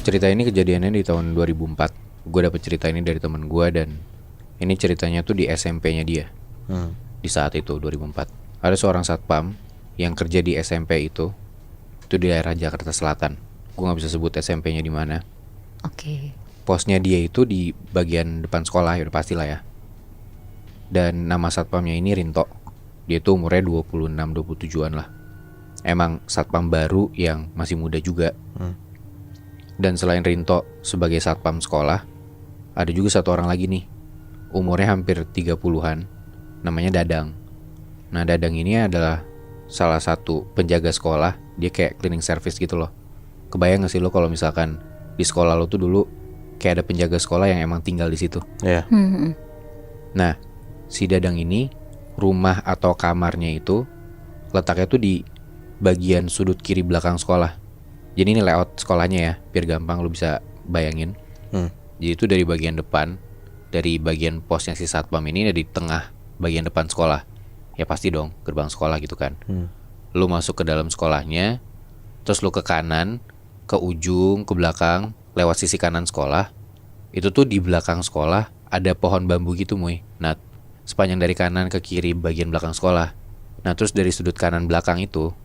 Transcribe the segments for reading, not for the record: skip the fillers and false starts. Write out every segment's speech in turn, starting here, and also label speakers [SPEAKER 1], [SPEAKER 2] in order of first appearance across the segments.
[SPEAKER 1] Cerita ini kejadiannya di tahun 2004. Gue dapet cerita ini dari temen gue dan ini ceritanya tuh di SMP-nya dia. Di saat itu 2004. Ada seorang satpam yang kerja di SMP itu di daerah Jakarta Selatan. Gue nggak bisa sebut SMP-nya di mana.
[SPEAKER 2] Oke.
[SPEAKER 1] Posnya dia itu di bagian depan sekolah, ya udah pastilah ya. Dan nama satpamnya ini Rinto. Dia tuh umurnya 26-27an lah. Emang satpam baru yang masih muda juga. Dan selain Rinto sebagai satpam sekolah, ada juga satu orang lagi nih. Umurnya hampir 30-an. Namanya Dadang. Nah, Dadang ini adalah salah satu penjaga sekolah. Dia kayak cleaning service gitu loh. Kebayang gak sih lo kalau misalkan di sekolah lo tuh dulu kayak ada penjaga sekolah yang emang tinggal di situ?
[SPEAKER 3] Iya.
[SPEAKER 1] Nah, si Dadang ini rumah atau kamarnya itu letaknya tuh di bagian sudut kiri belakang sekolah. Jadi ini layout sekolahnya ya, biar gampang lo bisa bayangin. Jadi itu dari bagian depan, dari bagian posnya si satpam ini dari tengah bagian depan sekolah. Ya pasti dong, gerbang sekolah gitu kan. Lo masuk ke dalam sekolahnya, terus lo ke kanan, ke ujung, ke belakang, lewat sisi kanan sekolah. Itu tuh di belakang sekolah ada pohon bambu gitu Muy. Nah, sepanjang dari kanan ke kiri bagian belakang sekolah. Nah, terus dari sudut kanan belakang itu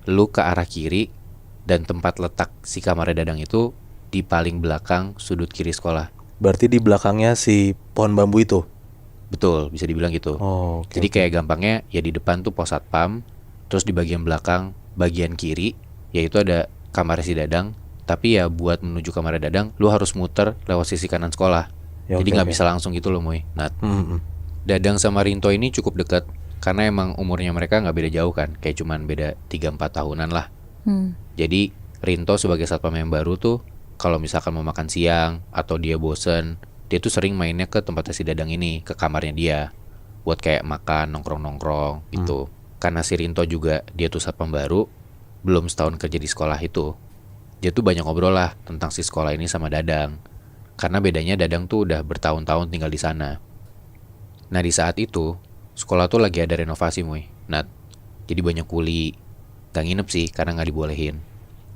[SPEAKER 1] lu ke arah kiri, dan tempat letak si kamarnya Dadang itu di paling belakang sudut kiri sekolah.
[SPEAKER 3] Berarti di belakangnya si pohon bambu itu?
[SPEAKER 1] Betul, bisa dibilang gitu.
[SPEAKER 3] Okay.
[SPEAKER 1] Jadi kayak gampangnya ya di depan tuh pos satpam, terus di bagian belakang bagian kiri yaitu ada kamar si Dadang. Tapi ya buat menuju kamar Dadang lu harus muter lewat sisi kanan sekolah. Jadi gak bisa langsung gitu loh Muy. Nah, Dadang sama Rinto ini cukup dekat karena emang umurnya mereka gak beda jauh kan. Kayak cuman beda 3-4 tahunan lah. Jadi Rinto sebagai satpam yang baru tuh kalau misalkan mau makan siang atau dia bosen, dia tuh sering mainnya ke tempatnya si Dadang ini, ke kamarnya dia, buat kayak makan, nongkrong-nongkrong gitu. Karena si Rinto juga dia tuh satpam baru, belum setahun kerja di sekolah itu. Dia tuh banyak ngobrol lah tentang si sekolah ini sama Dadang. Karena bedanya Dadang tuh udah bertahun-tahun tinggal di sana. Nah, di saat itu sekolah tuh lagi ada renovasi Muy. Nah, jadi banyak kuli. Gak nginep sih karena gak dibolehin.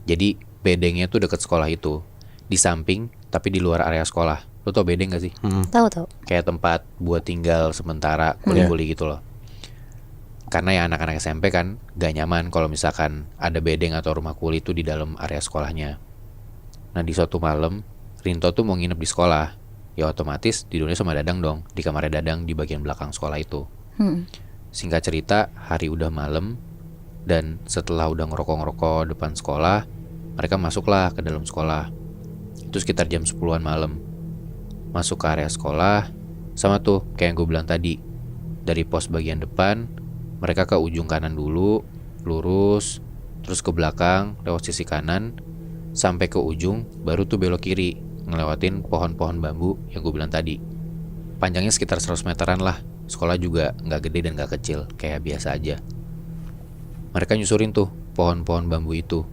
[SPEAKER 1] Jadi bedengnya tuh deket sekolah itu, di samping tapi di luar area sekolah. Lo tau bedeng gak sih?
[SPEAKER 2] Tahu.
[SPEAKER 1] Kayak tempat buat tinggal sementara kuli-kuli gitu loh. Karena ya anak-anak SMP kan gak nyaman kalau misalkan ada bedeng atau rumah kuli itu di dalam area sekolahnya. Nah, di suatu malam Rinto tuh mau nginep di sekolah. Ya otomatis tidurnya sama Dadang dong, di kamarnya Dadang di bagian belakang sekolah itu. Singkat cerita, hari udah malam, dan setelah udah ngerokok-ngerokok depan sekolah, mereka masuklah ke dalam sekolah. Itu sekitar jam 10-an malam. Masuk ke area sekolah, sama tuh kayak yang gue bilang tadi. Dari pos bagian depan, mereka ke ujung kanan dulu, lurus, terus ke belakang, lewat sisi kanan, sampai ke ujung, baru tuh belok kiri, ngelewatin pohon-pohon bambu yang gue bilang tadi. Panjangnya sekitar 100 meteran lah. Sekolah juga gak gede dan gak kecil, kayak biasa aja. Mereka nyusurin tuh pohon-pohon bambu itu,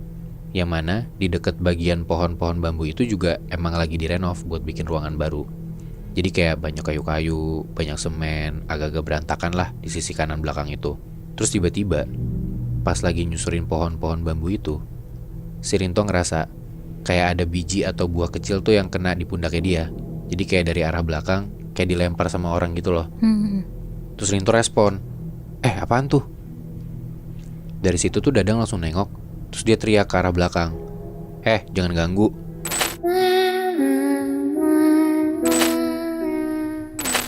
[SPEAKER 1] yang mana di dekat bagian pohon-pohon bambu itu juga emang lagi direnov buat bikin ruangan baru. Jadi kayak banyak kayu-kayu, banyak semen, agak-agak berantakan lah di sisi kanan belakang itu. Terus tiba-tiba pas lagi nyusurin pohon-pohon bambu itu, si Rinto ngerasa kayak ada biji atau buah kecil tuh yang kena di pundaknya dia. Jadi kayak dari arah belakang kayak dilempar sama orang gitu loh. Terus Rinto respon, apaan tuh? Dari situ tuh Dadang langsung nengok. Terus dia teriak ke arah belakang, jangan ganggu.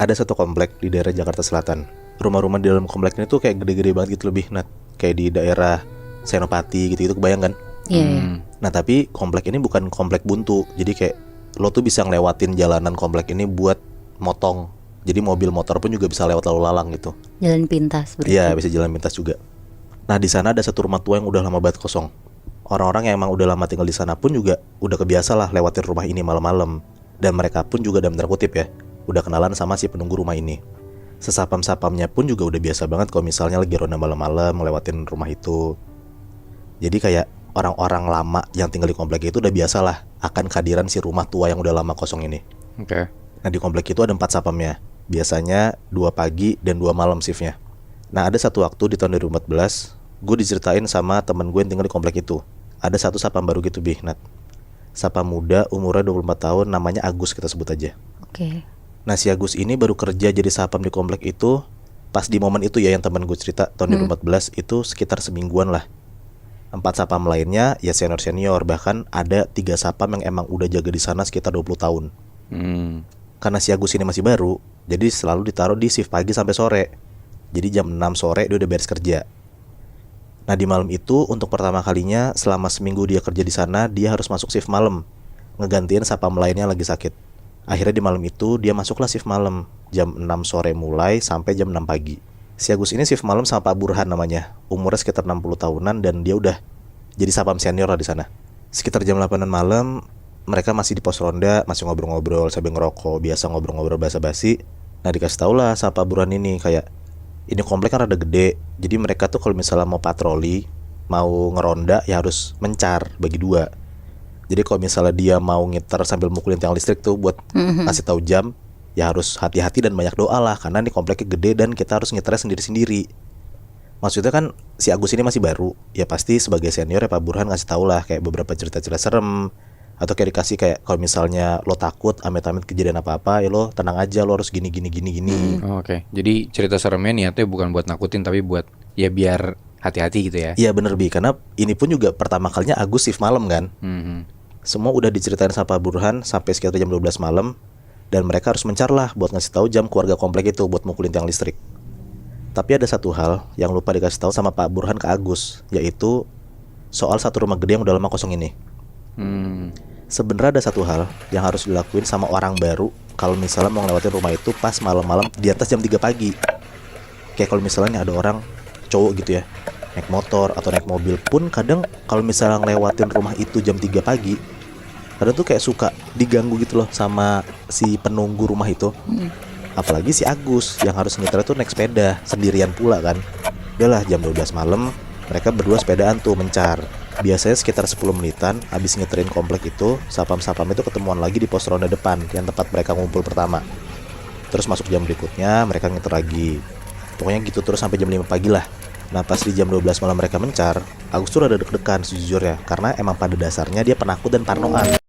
[SPEAKER 3] Ada satu komplek di daerah Jakarta Selatan. Rumah-rumah di dalam komplek ini tuh kayak gede-gede banget gitu lebih. Nah, kayak di daerah Senopati gitu-gitu, kebayang kan?
[SPEAKER 2] Iya.
[SPEAKER 3] Nah, tapi komplek ini bukan komplek buntu. Jadi kayak lo tuh bisa ngelewatin jalanan komplek ini buat motong. Jadi mobil motor pun juga bisa lewat lalu lalang gitu.
[SPEAKER 2] Jalan pintas berarti.
[SPEAKER 3] Iya, bisa jalan pintas juga. Nah, di sana ada satu rumah tua yang udah lama banget kosong. Orang-orang yang emang udah lama tinggal di sana pun juga udah kebiasa lah lewatin rumah ini malam-malam. Dan mereka pun juga dalam tanda kutip ya, udah kenalan sama si penunggu rumah ini. Sesapam-sapamnya pun juga udah biasa banget kalau misalnya lagi ronda malam-malam ngelewatin rumah itu. Jadi kayak orang-orang lama yang tinggal di komplek itu udah biasa lah akan kehadiran si rumah tua yang udah lama kosong ini.
[SPEAKER 1] Oke.
[SPEAKER 3] Nah, di komplek itu ada 4 sapamnya. Biasanya 2 pagi dan 2 malam shiftnya. Nah, ada satu waktu di tahun 2014, gue diceritain sama temen gue yang tinggal di komplek itu. Ada satu sapam baru gitu, Nat. Sapam muda, umurnya 24 tahun, namanya Agus kita sebut aja.
[SPEAKER 2] Oke.
[SPEAKER 3] Nah si Agus ini baru kerja jadi sapam di komplek itu pas di momen itu ya yang teman gue cerita tahun 2014 itu sekitar semingguan lah. 4 sapam lainnya ya senior-senior, bahkan ada 3 sapam yang emang udah jaga di sana sekitar 20 tahun. Karena si Agus ini masih baru, jadi selalu ditaruh di shift pagi sampai sore. Jadi jam 6 sore dia udah beres kerja. Nah di malam itu untuk pertama kalinya selama seminggu dia kerja di sana, dia harus masuk shift malam, ngegantiin sapam lainnya lagi sakit. Akhirnya di malam itu dia masuklah shift malam, jam 6 sore mulai sampai jam 6 pagi. Si Agus ini shift malam sama Pak Burhan namanya, umurnya sekitar 60 tahunan dan dia udah jadi sapam senior lah di sana. Sekitar jam 8 malam, mereka masih di pos ronda, masih ngobrol-ngobrol sambil ngerokok, biasa ngobrol-ngobrol basa-basi. Nah dikasih tau lah sama Pak Burhan ini kayak, ini komplek kan rada gede, jadi mereka tuh kalau misalnya mau patroli, mau ngeronda ya harus mencar, bagi 2. Jadi kalau misalnya dia mau ngiter sambil mukulin tiang listrik tuh buat ngasih tahu jam, ya harus hati-hati dan banyak doa lah, karena ini kompleknya gede dan kita harus ngiternya sendiri-sendiri. Maksudnya kan si Agus ini masih baru, ya pasti sebagai senior ya Pak Burhan ngasih tahu lah kayak beberapa cerita-cerita serem, atau kayak dikasih kayak kalau misalnya lo takut amit-amit kejadian apa-apa, ya lo tenang aja, lo harus gini.
[SPEAKER 1] Oke. Jadi cerita seremnya niatnya bukan buat nakutin tapi buat ya biar hati-hati gitu ya.
[SPEAKER 3] Iya bener Bi, karena ini pun juga pertama kalinya Agus shift malam kan. Semua udah diceritain sama Pak Burhan sampai sekitar jam 12 malam. Dan mereka harus mencar lah buat ngasih tahu jam keluarga komplek itu buat mukulin tiang listrik. Tapi ada satu hal yang lupa dikasih tahu sama Pak Burhan ke Agus, yaitu soal satu rumah gede yang udah lama kosong ini. Sebenarnya ada satu hal yang harus dilakuin sama orang baru kalau misalnya mau ngelewatin rumah itu pas malam-malam di atas jam 3 pagi. Kayak kalau misalnya ada orang cowok gitu ya, naik motor atau naik mobil pun kadang kalau misalnya ngelewatin rumah itu jam 3 pagi, kadang tuh kayak suka diganggu gitu loh sama si penunggu rumah itu. Apalagi si Agus yang harus nyetir tuh naik sepeda sendirian pula kan. Udahlah jam 12 malam mereka berdua sepedaan tuh mencar. Biasanya sekitar 10 menitan habis nyeterin komplek itu, sapam-sapam itu ketemuan lagi di pos ronda depan yang tempat mereka ngumpul pertama. Terus masuk jam berikutnya mereka nyeter lagi. Pokoknya gitu terus sampai jam 5 pagi lah. Nah pas di jam 12 malam mereka mencar, Agus tuh rada deg-degan sejujurnya, karena emang pada dasarnya dia penakut dan parnoan.